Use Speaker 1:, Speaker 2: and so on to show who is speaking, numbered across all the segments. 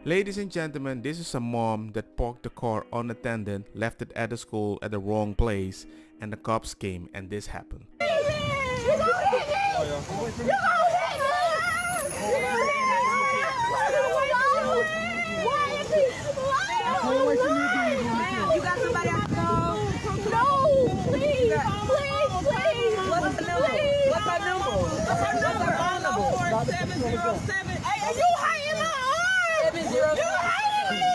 Speaker 1: Ladies and gentlemen, this is a mom that parked the car unattended, left it at the school at the wrong place, and the cops came and this happened.
Speaker 2: You got somebody else to call? No, please, please. What's her number? What's her number? What's her number? 707. Hey, are you hiding my arm? 707. You hiding me?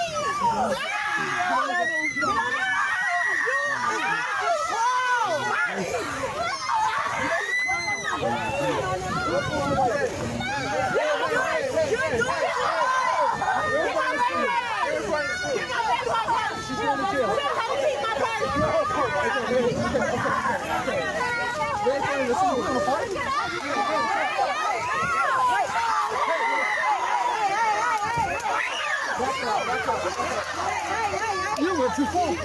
Speaker 3: You went too far. You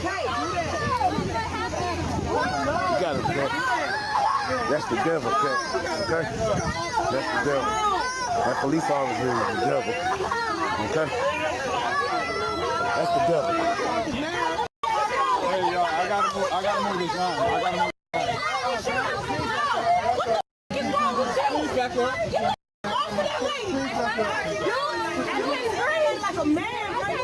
Speaker 3: got it, bro. That's the devil, okay? That's the devil. That police officer is the devil. Okay? That's the devil. Hey, y'all, I gotta move this line. Please back up.
Speaker 2: Like a man, right?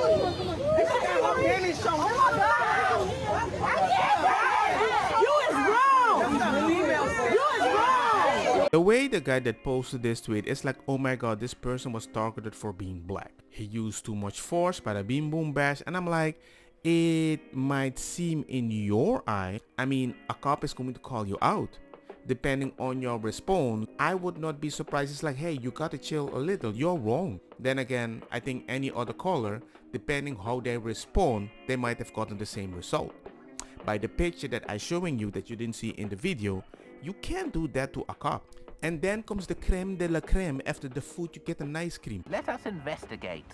Speaker 2: You is wrong.
Speaker 1: The way the guy that posted this tweet is like, oh my god, this person was targeted for being black. He used too much force, bada bing boom bash, and I'm like, it might seem in your eye, I mean, a cop is going to call you out. Depending on your response, I would not be surprised. It's like, hey, you gotta chill a little, you're wrong. Then again, I think any other caller, depending how they respond, they might have gotten the same result. By the picture that I'm showing you that you didn't see in the video, you can't do that to a cop. And then comes the creme de la creme. After the food, you get an ice cream.
Speaker 4: Let us investigate.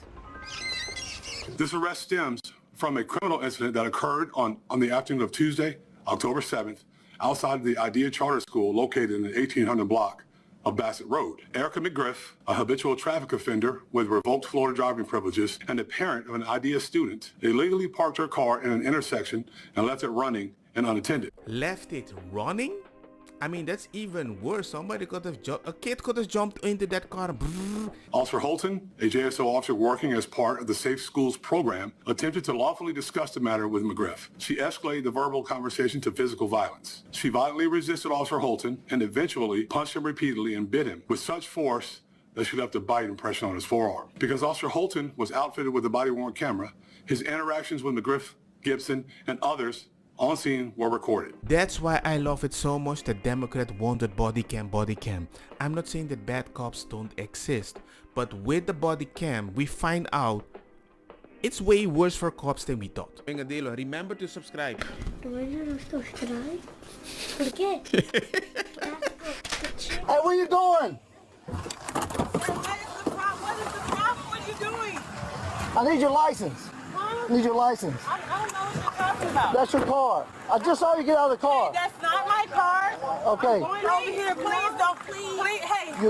Speaker 5: This arrest stems from a criminal incident that occurred on the afternoon of Tuesday, October 7th, outside of the Idea Charter School located in the 1800 block of Bassett Road. Erica McGriff, a habitual traffic offender with revoked Florida driving privileges and the parent of an Idea student, illegally parked her car in an intersection and left it running and unattended.
Speaker 1: Left it running? I mean, that's even worse. Somebody could have a kid could have jumped into that car. Brrr.
Speaker 5: Officer Holton, a JSO officer working as part of the Safe Schools program, attempted to lawfully discuss the matter with McGriff. She escalated the verbal conversation to physical violence. She violently resisted Officer Holton and eventually punched him repeatedly and bit him with such force that she left a bite impression on his forearm. Because Officer Holton was outfitted with a body-worn camera, his interactions with McGriff, Gibson, and others on scene were recorded.
Speaker 1: That's why I love it so much that Democrat wanted body cam. I'm not saying that bad cops don't exist, but with the body cam, we find out it's way worse for cops than we thought. Remember to subscribe.
Speaker 3: Hey, where you going?
Speaker 2: What is the problem? What are you doing?
Speaker 3: I need your license.
Speaker 2: Huh?
Speaker 3: I need your license.
Speaker 2: I don't know what you're talking about.
Speaker 3: That's your car. I just saw you get out of the car.
Speaker 2: That's not my car.
Speaker 3: Okay.
Speaker 2: I'm going over here. Please don't. Please. Hey.
Speaker 3: You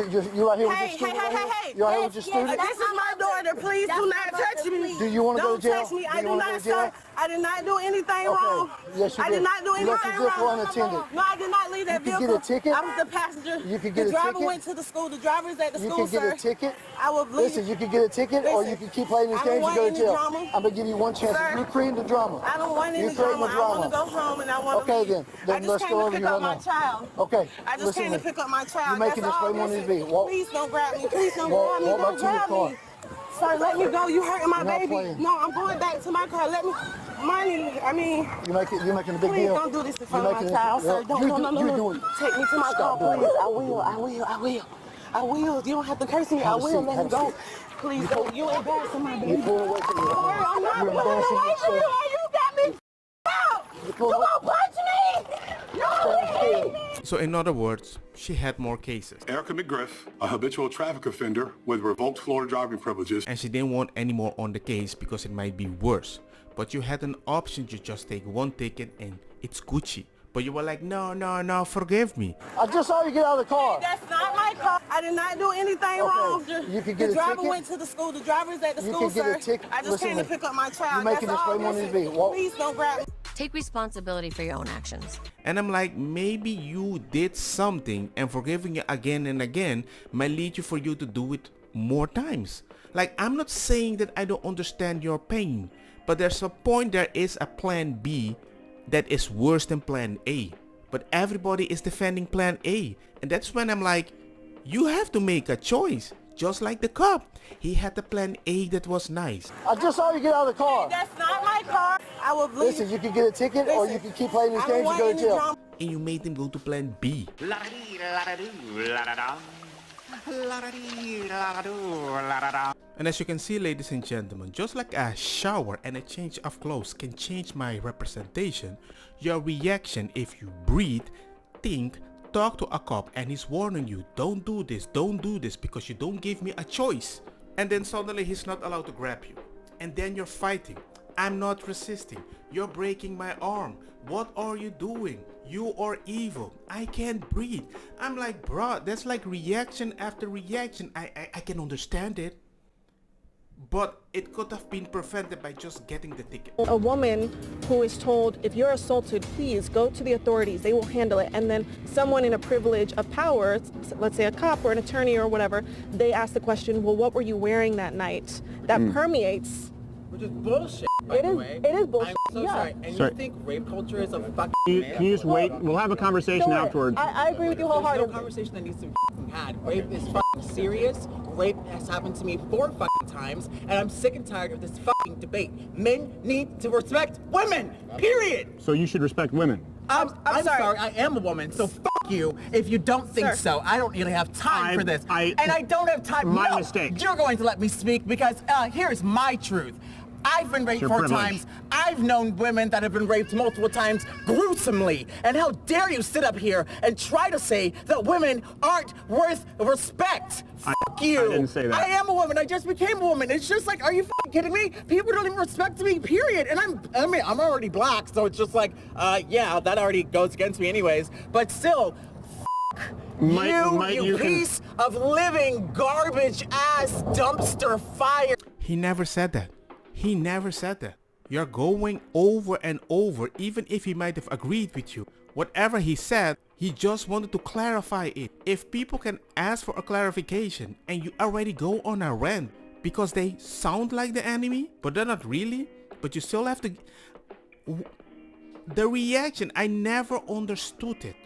Speaker 3: right here with your
Speaker 2: Hey,
Speaker 3: student?
Speaker 2: hey.
Speaker 3: You right here with your student?
Speaker 2: This is my daughter. Please do not touch me.
Speaker 3: Do you want to go to jail?
Speaker 2: Don't touch me.
Speaker 3: Do
Speaker 2: I
Speaker 3: you
Speaker 2: do
Speaker 3: wanna go
Speaker 2: not,
Speaker 3: to jail?
Speaker 2: sir. I did not do anything wrong.
Speaker 3: Yes, you
Speaker 2: I
Speaker 3: did.
Speaker 2: did not do
Speaker 3: You left
Speaker 2: anything
Speaker 3: your vehicle
Speaker 2: wrong.
Speaker 3: unattended.
Speaker 2: No, I did not leave that
Speaker 3: You can
Speaker 2: vehicle.
Speaker 3: get a ticket.
Speaker 2: I was the passenger.
Speaker 3: You can get a
Speaker 2: the driver
Speaker 3: ticket.
Speaker 2: went to the school. The driver is at the
Speaker 3: You
Speaker 2: school,
Speaker 3: can get
Speaker 2: sir.
Speaker 3: a ticket.
Speaker 2: I will leave.
Speaker 3: Listen, you can get a ticket or you can keep playing this
Speaker 2: I don't
Speaker 3: game and
Speaker 2: want
Speaker 3: go to
Speaker 2: any
Speaker 3: jail.
Speaker 2: drama.
Speaker 3: I'm going to give you one chance.
Speaker 2: Sir,
Speaker 3: You're creating the drama.
Speaker 2: I don't want any
Speaker 3: You're creating
Speaker 2: drama.
Speaker 3: the drama.
Speaker 2: I want to go home and I want to
Speaker 3: Okay,
Speaker 2: leave.
Speaker 3: then
Speaker 2: I
Speaker 3: let's
Speaker 2: just
Speaker 3: go
Speaker 2: came
Speaker 3: over
Speaker 2: to
Speaker 3: here
Speaker 2: pick
Speaker 3: right
Speaker 2: up my
Speaker 3: now.
Speaker 2: child.
Speaker 3: Okay.
Speaker 2: I just
Speaker 3: listen
Speaker 2: came to
Speaker 3: to me.
Speaker 2: pick up my child.
Speaker 3: You're making
Speaker 2: That's
Speaker 3: this
Speaker 2: all.
Speaker 3: way more than
Speaker 2: Listen,
Speaker 3: me. Walk.
Speaker 2: Please don't grab me. Please don't
Speaker 3: Walk
Speaker 2: grab me.
Speaker 3: back
Speaker 2: Don't
Speaker 3: to your
Speaker 2: grab
Speaker 3: car.
Speaker 2: me. Sir, let me go. You hurting my
Speaker 3: You're not
Speaker 2: baby.
Speaker 3: playing.
Speaker 2: No, I'm going back to my car. Let me. You're
Speaker 3: making a big
Speaker 2: please
Speaker 3: deal.
Speaker 2: don't do this in front of my
Speaker 3: You're
Speaker 2: child, sir.
Speaker 3: making
Speaker 2: Don't, no.
Speaker 3: You're doing it.
Speaker 2: Take me to my
Speaker 3: Stop
Speaker 2: car,
Speaker 3: doing
Speaker 2: please.
Speaker 3: it.
Speaker 2: I will. You don't have to curse me. I
Speaker 3: Have a
Speaker 2: will.
Speaker 3: seat,
Speaker 2: Let
Speaker 3: have
Speaker 2: me
Speaker 3: a
Speaker 2: go.
Speaker 3: seat.
Speaker 2: Please don't. You embarrassing my baby.
Speaker 3: You're pulling away from me.
Speaker 2: Sir, I'm not
Speaker 3: You're
Speaker 2: pulling
Speaker 3: embarrassing
Speaker 2: away from
Speaker 3: yourself.
Speaker 2: you. You got me out. You won't punch me. No,
Speaker 1: So in other words, she had more cases.
Speaker 5: Erica McGriff, a habitual traffic offender with revoked Florida driving privileges,
Speaker 1: And she didn't want any more on the case because it might be worse. But you had an option to just take one ticket and it's Gucci. But you were like, no, no, no, forgive me.
Speaker 4: I just saw you get out of the car.
Speaker 2: That's not my car. I did not do anything wrong.
Speaker 4: You could get
Speaker 2: the
Speaker 4: a
Speaker 2: driver
Speaker 4: ticket.
Speaker 2: went to the school. The driver's at the
Speaker 4: You
Speaker 2: school,
Speaker 4: could get a
Speaker 2: sir.
Speaker 4: ticket.
Speaker 2: I just
Speaker 4: Listen
Speaker 2: came to
Speaker 4: to
Speaker 2: pick up my child.
Speaker 4: You're making
Speaker 2: That's
Speaker 4: this
Speaker 2: all.
Speaker 4: way more than
Speaker 2: Listen,
Speaker 4: you be. Well,
Speaker 2: please don't grab me.
Speaker 6: Take responsibility for your own actions.
Speaker 1: And I'm like, maybe you did something and forgiving you again and again might lead you for you to do it more times. Like, I'm not saying that I don't understand your pain, but there's a point there is a plan B that is worse than plan A. But everybody is defending plan A. And that's when I'm like, you have to make a choice. Just like the cop. He had the plan A that was nice.
Speaker 4: I just saw you get out of the car.
Speaker 2: That's not my car. I will believe.
Speaker 4: Listen, you can get a ticket or you can keep playing these games and go to jail.
Speaker 1: And you made him go to plan B. And as you can see, ladies and gentlemen, just like a shower and a change of clothes can change my representation, your reaction if you breathe, think, talk to a cop and he's warning you, don't do this because you don't give me a choice. And then suddenly he's not allowed to grab you. And then you're fighting. I'm not resisting. You're breaking my arm. What are you doing? You are evil. I can't breathe. I'm like, bro, that's like reaction after reaction. I can understand it. But it could have been prevented by just getting the ticket.
Speaker 7: A woman who is told, if you're assaulted, please go to the authorities, they will handle it. And then someone in a privilege of power, let's say a cop or an attorney or whatever, they ask the question, well, what were you wearing that night? That permeates.
Speaker 8: Which is bullshit, by the way.
Speaker 7: It is bullshit.
Speaker 8: I'm so
Speaker 7: yeah.
Speaker 8: sorry. And
Speaker 9: Sorry.
Speaker 8: you think rape culture is a fucking
Speaker 9: Can you just wait? We'll have a conversation
Speaker 7: Sure.
Speaker 9: afterwards.
Speaker 7: I agree with you
Speaker 8: There's no
Speaker 7: wholeheartedly.
Speaker 8: conversation that needs to be fucking had. Rape is fucking serious. Rape has happened to me 4 fucking times, and I'm sick and tired of this fucking debate. Men need to respect women, period.
Speaker 9: So you should respect women.
Speaker 8: I'm
Speaker 7: sorry.
Speaker 8: sorry, I am a woman, so fuck you if you don't think
Speaker 7: Sir.
Speaker 8: so. I don't really have time for this.
Speaker 9: And
Speaker 8: I don't have time.
Speaker 9: My
Speaker 8: No,
Speaker 9: mistake.
Speaker 8: You're going to let me speak because here's my truth. I've been raped
Speaker 9: Your
Speaker 8: 4
Speaker 9: privilege.
Speaker 8: times. I've known women that have been raped multiple times gruesomely. And how dare you sit up here and try to say that women aren't worth respect? Fuck you.
Speaker 9: I didn't say that.
Speaker 8: I am a woman. I just became a woman. It's just like, are you fucking kidding me? People don't even respect me, period. And I'm already black, so it's just like, yeah, that already goes against me anyways. But still, you piece of living garbage ass dumpster fire.
Speaker 1: He never said that. He never said that. You're going over and over, even if he might have agreed with you. Whatever he said, he just wanted to clarify it. If people can ask for a clarification and you already go on a rant because they sound like the enemy, but they're not really, but you still have to... The reaction, I never understood it.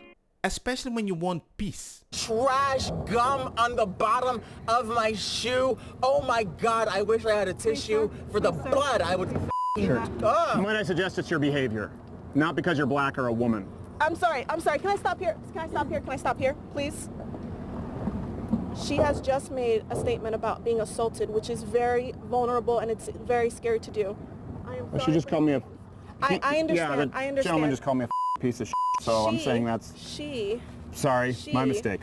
Speaker 1: Especially when you want peace.
Speaker 8: Trash gum on the bottom of my shoe. Oh my God, I wish I had a tissue for the blood. I would
Speaker 9: Sure. Might I suggest it's your behavior, not because you're black or a woman.
Speaker 7: I'm sorry. Can I stop here? Can I stop here, please? She has just made a statement about being assaulted, which is very vulnerable and it's very scary to do. I am
Speaker 9: Well, she
Speaker 7: sorry
Speaker 9: just
Speaker 7: for
Speaker 9: called me a...
Speaker 7: I understand.
Speaker 9: Yeah, the
Speaker 7: I understand.
Speaker 9: gentleman just called me a piece of shit, so I'm saying that's... Sorry, my mistake.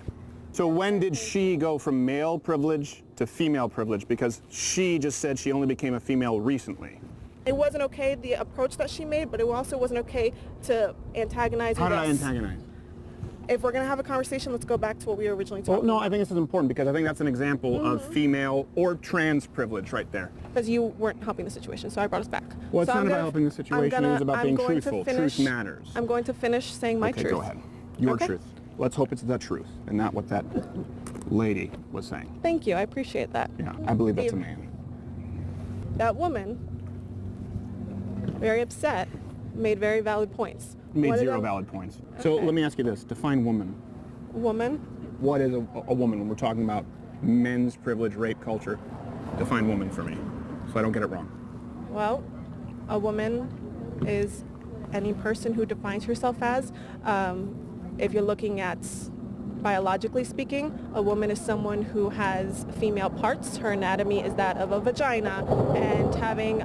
Speaker 9: So when did she go from male privilege to female privilege? Because she just said she only became a female recently.
Speaker 7: It wasn't okay, the approach that she made, but it also wasn't okay to antagonize.
Speaker 9: How did I antagonize?
Speaker 7: If we're going to have a conversation, let's go back to what we were originally talking
Speaker 9: Well, no,
Speaker 7: about.
Speaker 9: I think this is important because I think that's an example of female or trans privilege right there.
Speaker 7: Because you weren't helping the situation, so I brought us back.
Speaker 9: Well, it's
Speaker 7: So
Speaker 9: not
Speaker 7: I'm
Speaker 9: about
Speaker 7: gonna-
Speaker 9: helping the situation, it's about
Speaker 7: I'm
Speaker 9: being
Speaker 7: going to
Speaker 9: truthful.
Speaker 7: finish-
Speaker 9: Truth matters.
Speaker 7: I'm going to finish saying my
Speaker 9: Okay,
Speaker 7: truth.
Speaker 9: go ahead. Your
Speaker 7: Okay.
Speaker 9: truth. Let's hope it's the truth and not what that lady was saying.
Speaker 7: Thank you, I appreciate that.
Speaker 9: Yeah, I believe that's a
Speaker 7: If-
Speaker 9: man.
Speaker 7: That woman, very upset, made very valid points.
Speaker 9: Made
Speaker 7: What did
Speaker 9: 0
Speaker 7: I-
Speaker 9: valid points. So
Speaker 7: Okay.
Speaker 9: let me ask you this. Define woman.
Speaker 7: Woman,
Speaker 9: What is a woman when we're talking about men's privilege, rape culture? Define woman for me so I don't get it wrong.
Speaker 7: well, a woman is any person who defines herself as, if you're looking at biologically speaking, a woman is someone who has female parts. Her anatomy is that of a vagina and having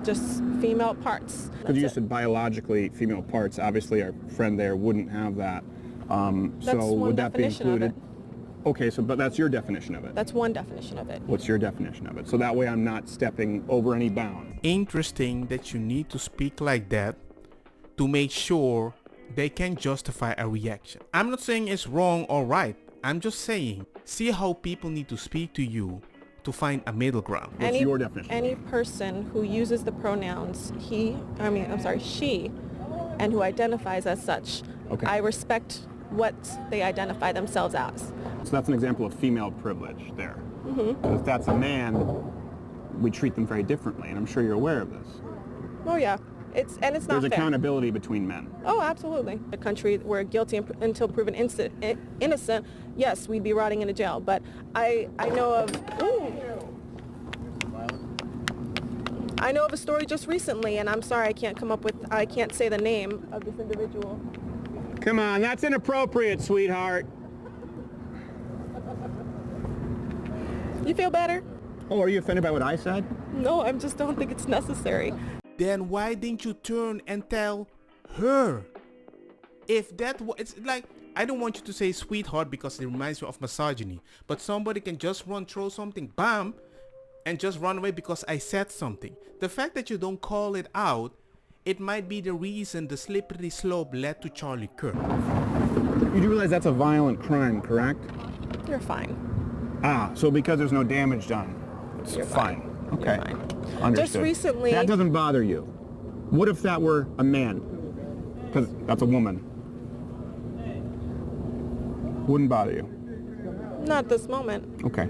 Speaker 7: just female parts.
Speaker 9: Because you
Speaker 7: That's it.
Speaker 9: said biologically female parts. Obviously, our friend there wouldn't have that.
Speaker 7: That's
Speaker 9: So
Speaker 7: one
Speaker 9: would that be
Speaker 7: definition of
Speaker 9: included? Okay, so but that's your definition of it.
Speaker 7: That's one definition of it.
Speaker 9: What's your definition of it? So that way I'm not stepping over any bound.
Speaker 1: Interesting that you need to speak like that to make sure they can justify a reaction. I'm not saying it's wrong or right. I'm just saying, see how people need to speak to you to find a middle ground.
Speaker 9: What's your definition?
Speaker 7: Any person who uses the pronouns she, and who identifies as such,
Speaker 9: Okay.
Speaker 7: I respect what they identify themselves as.
Speaker 9: So that's an example of female privilege there. Mm-hmm. If that's a man, we treat them very differently, and I'm sure you're aware of this.
Speaker 7: Oh yeah, it's not
Speaker 9: There's
Speaker 7: fair.
Speaker 9: accountability between men.
Speaker 7: Oh, absolutely. A country where guilty until proven innocent, yes, we'd be rotting in a jail. But I know of a story just recently, and I'm sorry I can't say the name of this individual.
Speaker 9: Come on, that's inappropriate, sweetheart.
Speaker 7: You feel better?
Speaker 9: Oh, are you offended by what I said?
Speaker 7: No, I just don't think it's necessary.
Speaker 1: Then why didn't you turn and tell her? If that was, it's like, I don't want you to say sweetheart because it reminds me of misogyny, but somebody can just throw something, bam, and just run away because I said something. The fact that you don't call it out, it might be the reason the slippery slope led to Charlie Kirk.
Speaker 9: You do realize that's a violent crime, correct?
Speaker 7: You're fine.
Speaker 9: Ah, so because there's no damage done, it's
Speaker 7: You're
Speaker 9: fine. Okay.
Speaker 7: You're fine.
Speaker 9: Understood.
Speaker 7: Just recently...
Speaker 9: That doesn't bother you. What if that were a man? Because that's a woman. Wouldn't bother you?
Speaker 7: Not this moment.
Speaker 9: Okay.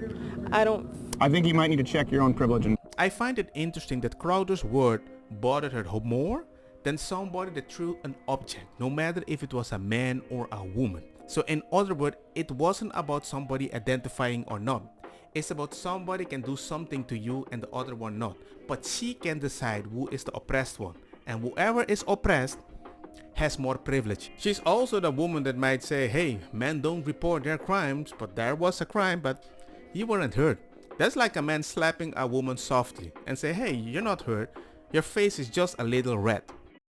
Speaker 7: I
Speaker 9: think you might need to check your own privilege.
Speaker 1: I find it interesting that Crowder's word bothered her more than somebody that threw an object, no matter if it was a man or a woman. So in other words, it wasn't about somebody identifying or not. It's about somebody can do something to you and the other one not. But she can decide who is the oppressed one. And whoever is oppressed has more privilege. She's also the woman that might say, hey, men don't report their crimes, but there was a crime, but you weren't hurt. That's like a man slapping a woman softly and say, hey, you're not hurt. Your face is just a little red.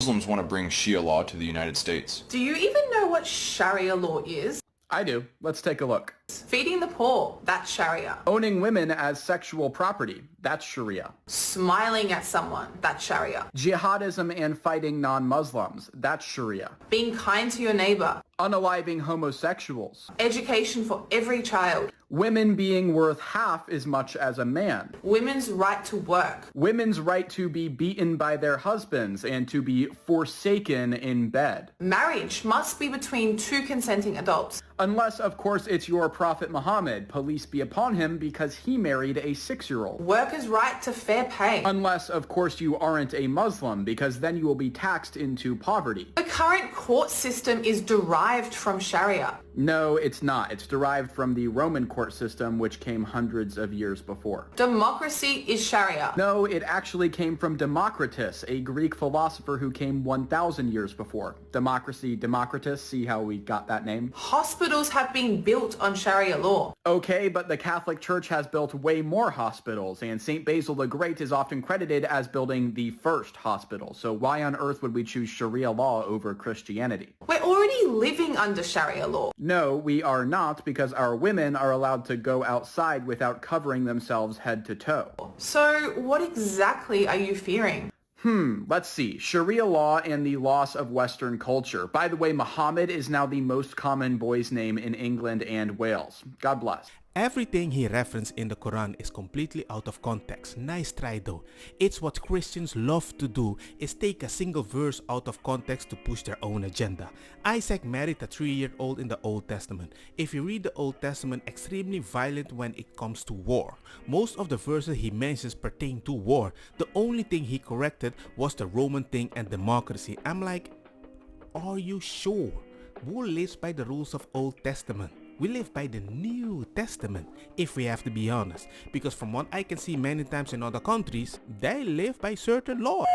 Speaker 10: Muslims want to bring Shia law to the United States.
Speaker 2: Do you even know what Sharia law is?
Speaker 11: I do. Let's take a look.
Speaker 2: Feeding the poor, that's Sharia.
Speaker 11: Owning women as sexual property, that's Sharia.
Speaker 2: Smiling at someone, that's Sharia.
Speaker 11: Jihadism and fighting non-Muslims, that's Sharia.
Speaker 2: Being kind to your neighbor.
Speaker 11: Unaliving homosexuals.
Speaker 2: Education for every child.
Speaker 11: Women being worth half as much as a man.
Speaker 2: Women's right to work.
Speaker 11: Women's right to be beaten by their husbands and to be forsaken in bed.
Speaker 2: Marriage must be between two consenting adults.
Speaker 11: Unless, of course, it's your Prophet Muhammad, police be upon him, because he married a 6-year-old.
Speaker 2: Workers' right to fair pay.
Speaker 11: Unless, of course, you aren't a Muslim, because then you will be taxed into poverty.
Speaker 2: The current court system is derived from Sharia.
Speaker 11: No, it's not. It's derived from the Roman court system, which came hundreds of years before.
Speaker 2: Democracy is Sharia.
Speaker 11: No, it actually came from Democritus, a Greek philosopher who came 1,000 years before. Democracy, Democritus, see how we got that name?
Speaker 2: Hospitals have been built on Sharia law.
Speaker 11: Okay, but the Catholic Church has built way more hospitals, and St. Basil the Great is often credited as building the first hospital. So why on earth would we choose Sharia law over Christianity?
Speaker 2: We're already living under Sharia law.
Speaker 11: No, we are not, because our women are allowed to go outside without covering themselves head to toe.
Speaker 2: So what exactly are you fearing?
Speaker 11: Let's see. Sharia law and the loss of Western culture. By the way, Muhammad is now the most common boy's name in England and Wales. God bless.
Speaker 1: Everything he referenced in the Quran is completely out of context. Nice try though. It's what Christians love to do, is take a single verse out of context to push their own agenda. Isaac married a 3-year-old in the Old Testament. If you read the Old Testament, extremely violent when it comes to war. Most of the verses he mentions pertain to war. The only thing he corrected was the Roman thing and democracy. I'm like, are you sure? Who lives by the rules of Old Testament? We live by the New Testament, if we have to be honest, because from what I can see many times in other countries, they live by certain laws.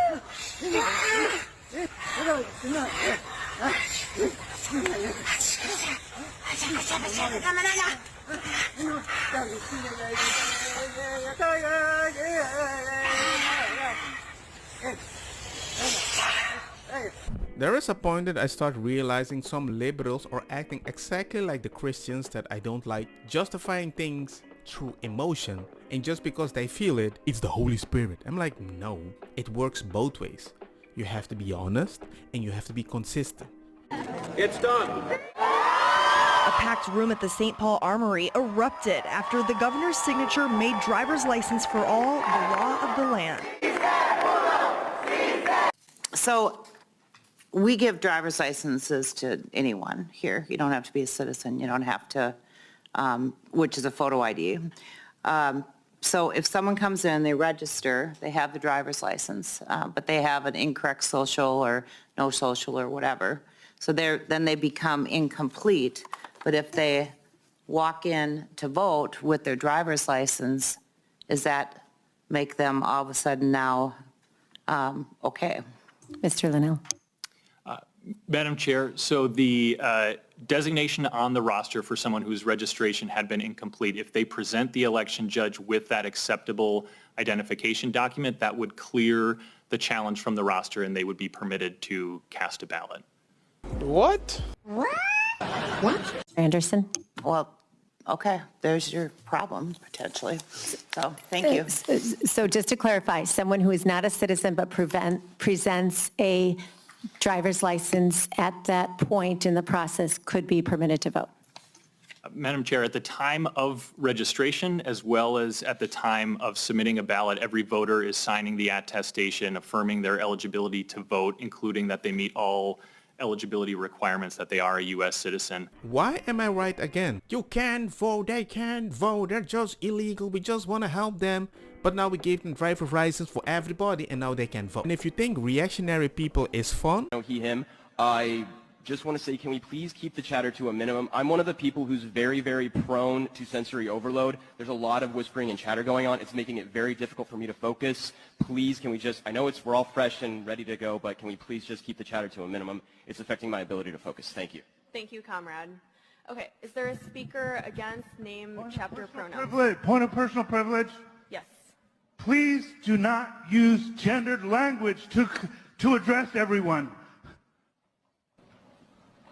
Speaker 1: There is a point that I start realizing some liberals are acting exactly like the Christians that I don't like, justifying things through emotion, and just because they feel it, it's the Holy Spirit. I'm like, no, it works both ways. You have to be honest and you have to be consistent.
Speaker 12: It's done.
Speaker 13: A packed room at the St. Paul Armory erupted after the governor's signature made driver's license for all the law of the land.
Speaker 14: So we give driver's licenses to anyone here. You don't have to be a citizen. You don't have to, which is a photo ID. So if someone comes in, they register, they have the driver's license, but they have an incorrect social or no social or whatever. So then they become incomplete. But if they walk in to vote with their driver's license, does that make them all of a sudden now okay?
Speaker 15: Mr. Linnell.
Speaker 16: Madam Chair, so the designation on the roster for someone whose registration had been incomplete, if they present the election judge with that acceptable identification document, that would clear the challenge from the roster and they would be permitted to cast a ballot.
Speaker 15: What? Anderson?
Speaker 14: Well, okay, there's your problem, potentially. So, thank you.
Speaker 15: So just to clarify, someone who is not a citizen but presents a driver's license at that point in the process could be permitted to vote?
Speaker 16: Madam Chair, at the time of registration, as well as at the time of submitting a ballot, every voter is signing the attestation affirming their eligibility to vote, including that they meet all eligibility requirements, that they are a U.S. citizen.
Speaker 1: Why am I right again? You can't vote, they can't vote, they're just illegal, we just want to help them. But now we gave them driver's license for everybody and now they can vote. And if you think reactionary people is fun,
Speaker 17: he, him, I just want to say, can we please keep the chatter to a minimum? I'm one of the people who's very, very prone to sensory overload. There's a lot of whispering and chatter going on. It's making it very difficult for me to focus. Please, can we just, I know we're all fresh and ready to go, but can we please just keep the chatter to a minimum? It's affecting my ability to focus. Thank you.
Speaker 7: Thank you, comrade. Okay, is there a speaker against name, chapter, pronoun?
Speaker 18: Point of personal privilege.
Speaker 7: Yes.
Speaker 18: Please do not use gendered language to address everyone.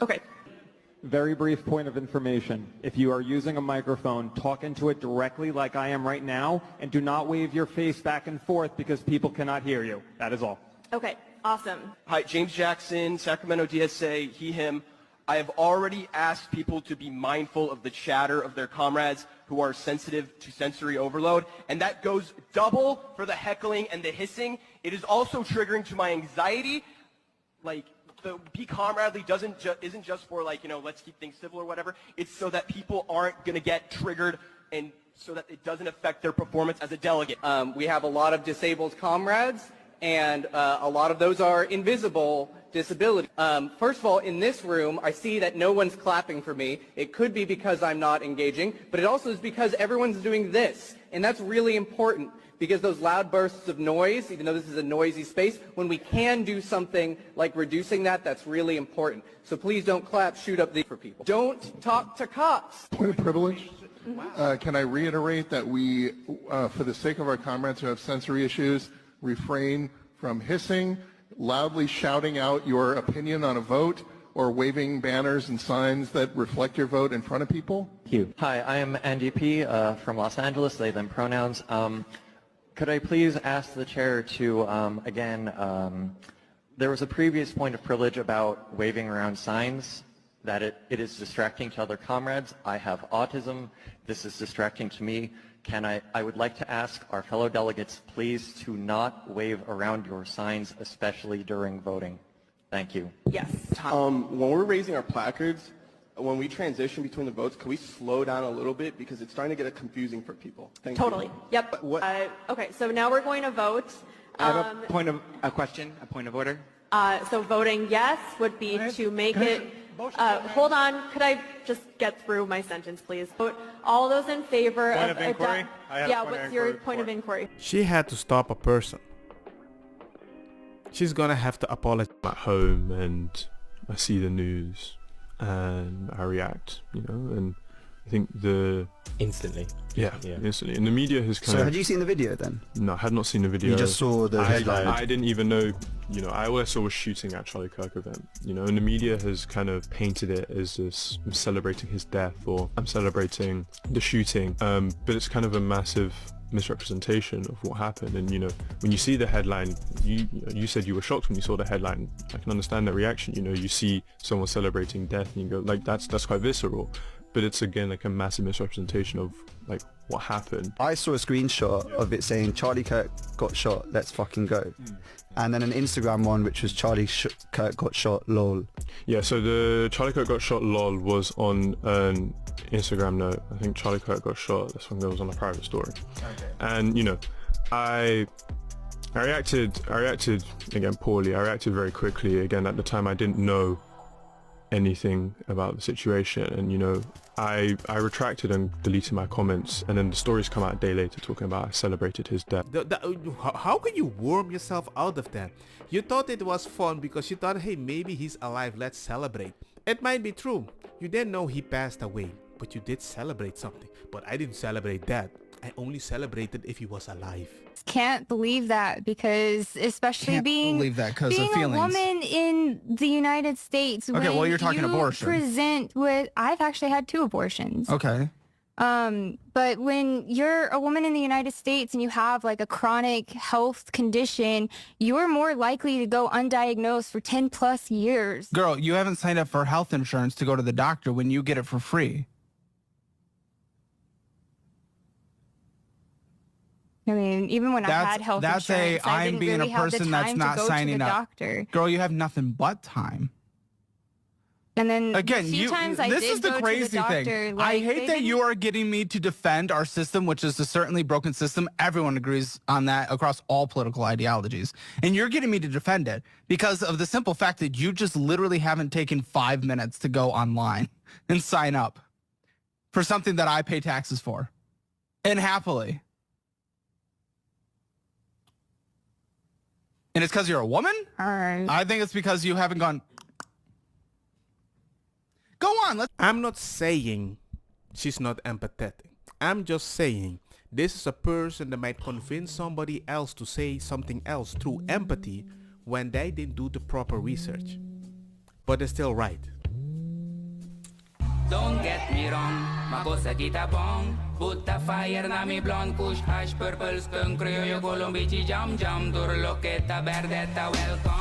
Speaker 7: Okay.
Speaker 19: Very brief point of information. If you are using a microphone, talk into it directly like I am right now, and do not wave your face back and forth because people cannot hear you. That is all.
Speaker 7: Okay, awesome.
Speaker 17: Hi, James Jackson, Sacramento DSA, he, him. I have already asked people to be mindful of the chatter of their comrades who are sensitive to sensory overload, and that goes double for the heckling and the hissing. It is also triggering to my anxiety. Like, the be comradely isn't just for, like, you know, let's keep things civil or whatever. It's so that people aren't going to get triggered and so that it doesn't affect their performance as a delegate.
Speaker 8: We have a lot of disabled comrades, and a lot of those are invisible disability. First of all, in this room, I see that no one's clapping for me. It could be because I'm not engaging, but it also is because everyone's doing this, and that's really important. Because those loud bursts of noise, even though this is a noisy space, when we can do something like reducing that, that's really important. So please don't clap, shoot up for people. Don't talk to cops.
Speaker 20: Point of privilege. Can I reiterate that we, for the sake of our comrades who have sensory issues, refrain from hissing, loudly shouting out your opinion on a vote, or waving banners and signs that reflect your vote in front of people?
Speaker 21: Thank you. Hi, I am Andy P. From Los Angeles, they, them pronouns. Could I please ask the chair to, there was a previous point of privilege about waving around signs, that it is distracting to other comrades. I have autism. This is distracting to me. I would like to ask our fellow delegates, please, to not wave around your signs, especially during voting. Thank you.
Speaker 7: Yes.
Speaker 17: When we're raising our placards, when we transition between the votes, can we slow down a little bit because it's starting to get confusing for people? Thank you.
Speaker 7: Totally. Yep. Okay, so now we're going to vote.
Speaker 22: I have a question, a point of order.
Speaker 7: So voting yes would be to make it, hold on, could I just get through my sentence, please? Vote all those in favor
Speaker 22: Point of inquiry?
Speaker 7: What's your point of inquiry?
Speaker 1: she had to stop a person. She's gonna have to apologize at home, and I see the news and I react, you know, and I think the
Speaker 3: Instantly.
Speaker 12: Yeah, instantly. And the media has kind of...
Speaker 23: So had you seen the video then?
Speaker 12: No, I had not seen the video.
Speaker 23: You just saw the headline?
Speaker 12: I didn't even know, all I saw was shooting at Charlie Kirk event, and the media has kind of painted it as this, I'm celebrating his death or I'm celebrating the shooting, but it's kind of a massive misrepresentation of what happened. And when you see the headline, you said you were shocked when you saw the headline. I can understand that reaction. You see someone celebrating death and you go like, that's quite visceral. But it's again like a massive misrepresentation of like what happened.
Speaker 23: I saw a screenshot of it saying Charlie Kirk got shot, let's fucking go. And then an Instagram one which was Charlie Kirk got shot, lol.
Speaker 12: Yeah, so the Charlie Kirk got shot, lol was on an Instagram note. I think Charlie Kirk got shot, this one goes on a private story. Okay. And I reacted again poorly. I reacted very quickly. Again, at the time I didn't know anything about the situation, and I retracted and deleted my comments, and then the stories come out a day later talking about I celebrated his death.
Speaker 1: How can you worm yourself out of that? You thought it was fun because you thought, hey, maybe he's alive, let's celebrate. It might be true. You didn't know he passed away, but you did celebrate something. But I didn't celebrate that. I only celebrated if he was alive.
Speaker 24: Can't believe that, because especially being a woman in the United States.
Speaker 25: Okay, well, you're talking abortion.
Speaker 24: I've actually had 2 abortions.
Speaker 25: Okay.
Speaker 24: But when you're a woman in the United States and you have like a chronic health condition, you're more likely to go undiagnosed for 10 plus years.
Speaker 25: Girl, you haven't signed up for health insurance to go to the doctor when you get it for free.
Speaker 24: I mean, even when I had health insurance, I didn't really have the time to go to the doctor.
Speaker 25: Girl, you have nothing but time.
Speaker 24: And then
Speaker 25: again,
Speaker 24: a few times I
Speaker 25: this
Speaker 24: did
Speaker 25: is the
Speaker 24: go
Speaker 25: crazy
Speaker 24: to the doctor.
Speaker 25: thing.
Speaker 24: Like,
Speaker 25: I hate that you are getting me to defend our system, which is a certainly broken system. Everyone agrees on that across all political ideologies. And you're getting me to defend it because of the simple fact that you just literally haven't taken 5 minutes to go online and sign up for something that I pay taxes for. And happily. And it's because you're a woman?
Speaker 24: All right.
Speaker 25: I think it's because you haven't gone... Go on.
Speaker 1: I'm not saying she's not empathetic. I'm just saying this is a person that might convince somebody else to say something else through empathy when they didn't do the proper research. But they're still right.
Speaker 26: Don't get me wrong, makosa kita bong. Butta fire na mi blonde, kush hash purple skunk, criollo colombici jam jam, dur loqueta, verdetta welcome.